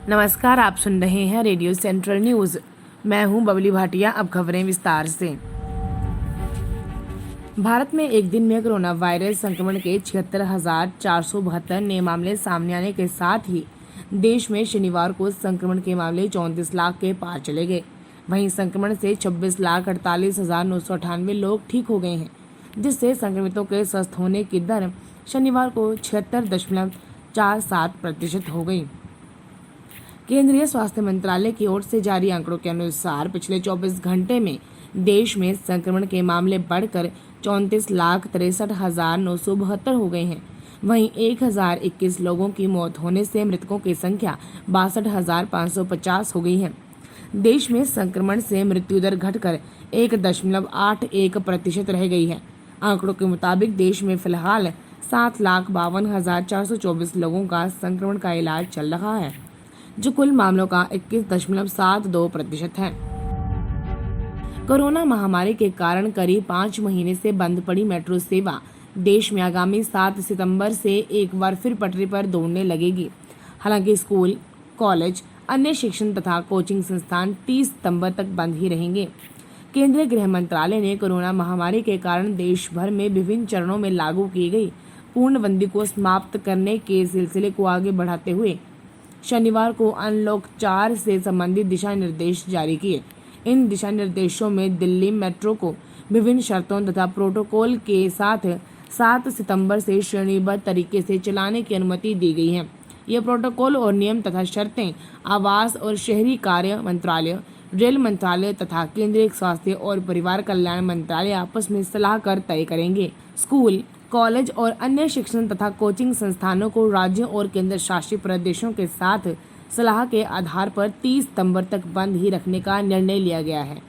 नमस्कार, आप सुन रहे हैं रेडियो सेंट्रल न्यूज। मैं हूं बबली भाटिया। अब खबरें विस्तार से। भारत में एक दिन में कोरोना वायरस संक्रमण के 76,472 नए मामले सामने आने के साथ ही देश में शनिवार को संक्रमण के मामले 34 लाख के पार चले गए। वहीं संक्रमण से 26,48,998 लोग ठीक हो गए हैं, जिससे संक्रमितों के स्वस्थ होने की दर शनिवार को 76.47% हो गई। केंद्रीय स्वास्थ्य मंत्रालय की ओर से जारी आंकड़ों के अनुसार पिछले 24 घंटे में देश में संक्रमण के मामले बढ़कर 34,63,972 हो गए हैं। वहीं 1,021 लोगों की मौत होने से मृतकों की संख्या 62,550 हो गई है। देश में संक्रमण से मृत्यु दर घटकर 1.81% रह गई है। आंकड़ों के मुताबिक देश में फिलहाल 7,52,424 लोगों का संक्रमण का इलाज चल रहा है, जो कुल मामलों का 21.72% है। कोरोना महामारी के कारण करीब 5 महीने से बंद पड़ी मेट्रो सेवा देश में आगामी 7 सितंबर से एक बार फिर पटरी पर दौड़ने लगेगी। हालांकि स्कूल, कॉलेज, अन्य शिक्षण तथा कोचिंग संस्थान 30 सितंबर तक बंद ही रहेंगे। केंद्रीय गृह मंत्रालय ने कोरोना महामारी के कारण देश भर में विभिन्न चरणों में लागू की गई पूर्णबंदी को समाप्त करने के सिलसिले को आगे बढ़ाते हुए शनिवार को अनलॉक 4 से संबंधित दिशा निर्देश जारी किए। इन दिशा निर्देशों में दिल्ली मेट्रो को विभिन्न शर्तों तथा प्रोटोकॉल के साथ 7 सितंबर से श्रेणीबद्ध तरीके से चलाने की अनुमति दी गई है। ये प्रोटोकॉल और नियम तथा शर्तें आवास और शहरी कार्य मंत्रालय, रेल मंत्रालय तथा केंद्रीय स्वास्थ्य और परिवार कल्याण मंत्रालय आपस में सलाह कर तय करेंगे। स्कूल, कॉलेज और अन्य शिक्षण तथा कोचिंग संस्थानों को राज्यों और केंद्र शासित प्रदेशों के साथ सलाह के आधार पर 30 सितंबर तक बंद ही रखने का निर्णय लिया गया है।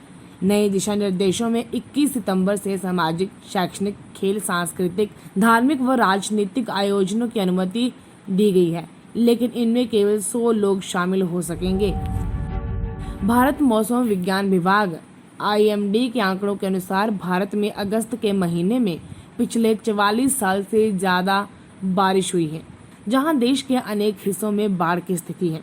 नए दिशा निर्देशों में 21 सितंबर से सामाजिक, शैक्षणिक, खेल, सांस्कृतिक, धार्मिक व राजनीतिक आयोजनों की अनुमति दी गई है, लेकिन इनमें केवल 100 लोग शामिल हो सकेंगे। भारत मौसम विज्ञान विभाग IMD के आंकड़ों के अनुसार भारत में अगस्त के महीने में पिछले 44 साल से ज्यादा बारिश हुई है, जहां देश के अनेक हिस्सों में बाढ़ की स्थिति है।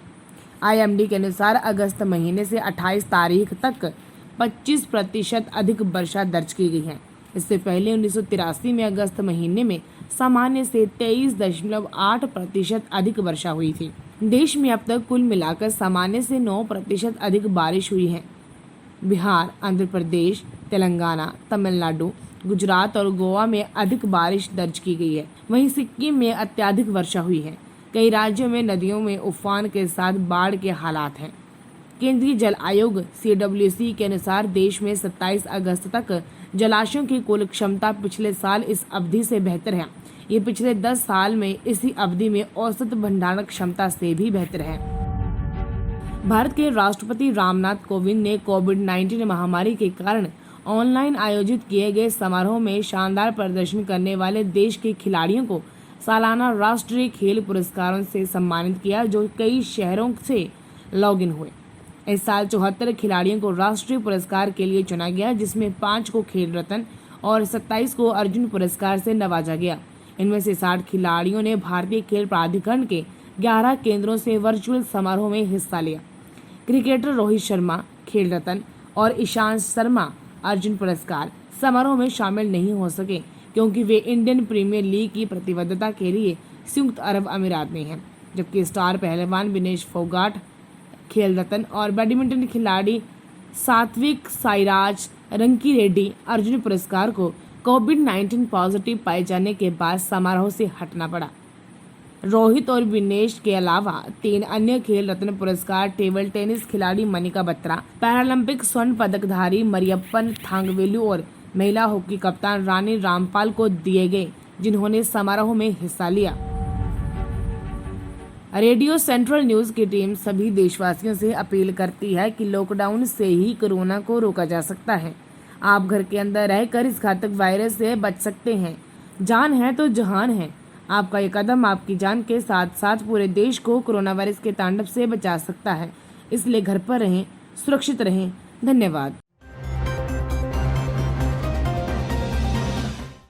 IMD के अनुसार अगस्त महीने से 28 तारीख तक 25% अधिक वर्षा दर्ज की गई है। इससे पहले 1983 में अगस्त महीने में सामान्य से 23.8% अधिक वर्षा हुई थी। देश में अब तक कुल मिलाकर सामान्य से 9% अधिक बारिश हुई है। बिहार, आंध्र प्रदेश, तेलंगाना, तमिलनाडु, गुजरात और गोवा में अधिक बारिश दर्ज की गई है। वहीं सिक्किम में अत्यधिक वर्षा हुई है। कई राज्यों में नदियों में उफान के साथ बाढ़ के हालात हैं। केंद्रीय जल आयोग CWC के अनुसार देश में 27 अगस्त तक जलाशयों की कुल क्षमता पिछले साल इस अवधि से बेहतर है। ये पिछले 10 साल में इसी अवधि में औसत भंडारण क्षमता से भी बेहतर है। भारत के राष्ट्रपति रामनाथ कोविंद ने कोविड-19 महामारी के कारण ऑनलाइन आयोजित किए गए समारोह में शानदार प्रदर्शन करने वाले देश के खिलाड़ियों को सालाना राष्ट्रीय खेल पुरस्कारों से सम्मानित किया, जो कई शहरों से लॉग इन हुए। इस साल 74 खिलाड़ियों को राष्ट्रीय पुरस्कार के लिए चुना गया, जिसमें 5 को खेल रत्न और 27 को अर्जुन पुरस्कार से नवाजा गया। इनमें से 60 खिलाड़ियों ने भारतीय खेल प्राधिकरण के 11 केंद्रों से वर्चुअल समारोह में हिस्सा लिया। क्रिकेटर रोहित शर्मा खेल रत्न और ईशांत शर्मा अर्जुन पुरस्कार समारोह में शामिल नहीं हो सके, क्योंकि वे इंडियन प्रीमियर लीग की प्रतिबद्धता के लिए संयुक्त अरब अमीरात में हैं। जबकि स्टार पहलवान विनेश फोगाट खेल रत्न और बैडमिंटन खिलाड़ी सात्विक साईराज रंकीरेड्डी अर्जुन पुरस्कार को कोविड-19 पॉजिटिव पाए जाने के बाद समारोह से हटना पड़ा। रोहित और विनेश के अलावा 3 अन्य खेल रत्न पुरस्कार टेबल टेनिस खिलाड़ी मनिका बत्रा, पैरालंपिक स्वर्ण पदकधारी मरियप्पन थांगवेलु और महिला हॉकी कप्तान रानी रामपाल को दिए गए, जिन्होंने समारोह में हिस्सा लिया। रेडियो सेंट्रल न्यूज की टीम सभी देशवासियों से अपील करती है कि लॉकडाउन से ही कोरोना को रोका जा सकता है। आप घर के अंदर रहकर इस घातक वायरस से बच सकते हैं। जान है तो जहान है। आपका ये कदम आपकी जान के साथ साथ पूरे देश को कोरोना वायरस के तांडव से बचा सकता है। इसलिए घर पर रहें, सुरक्षित रहें। धन्यवाद।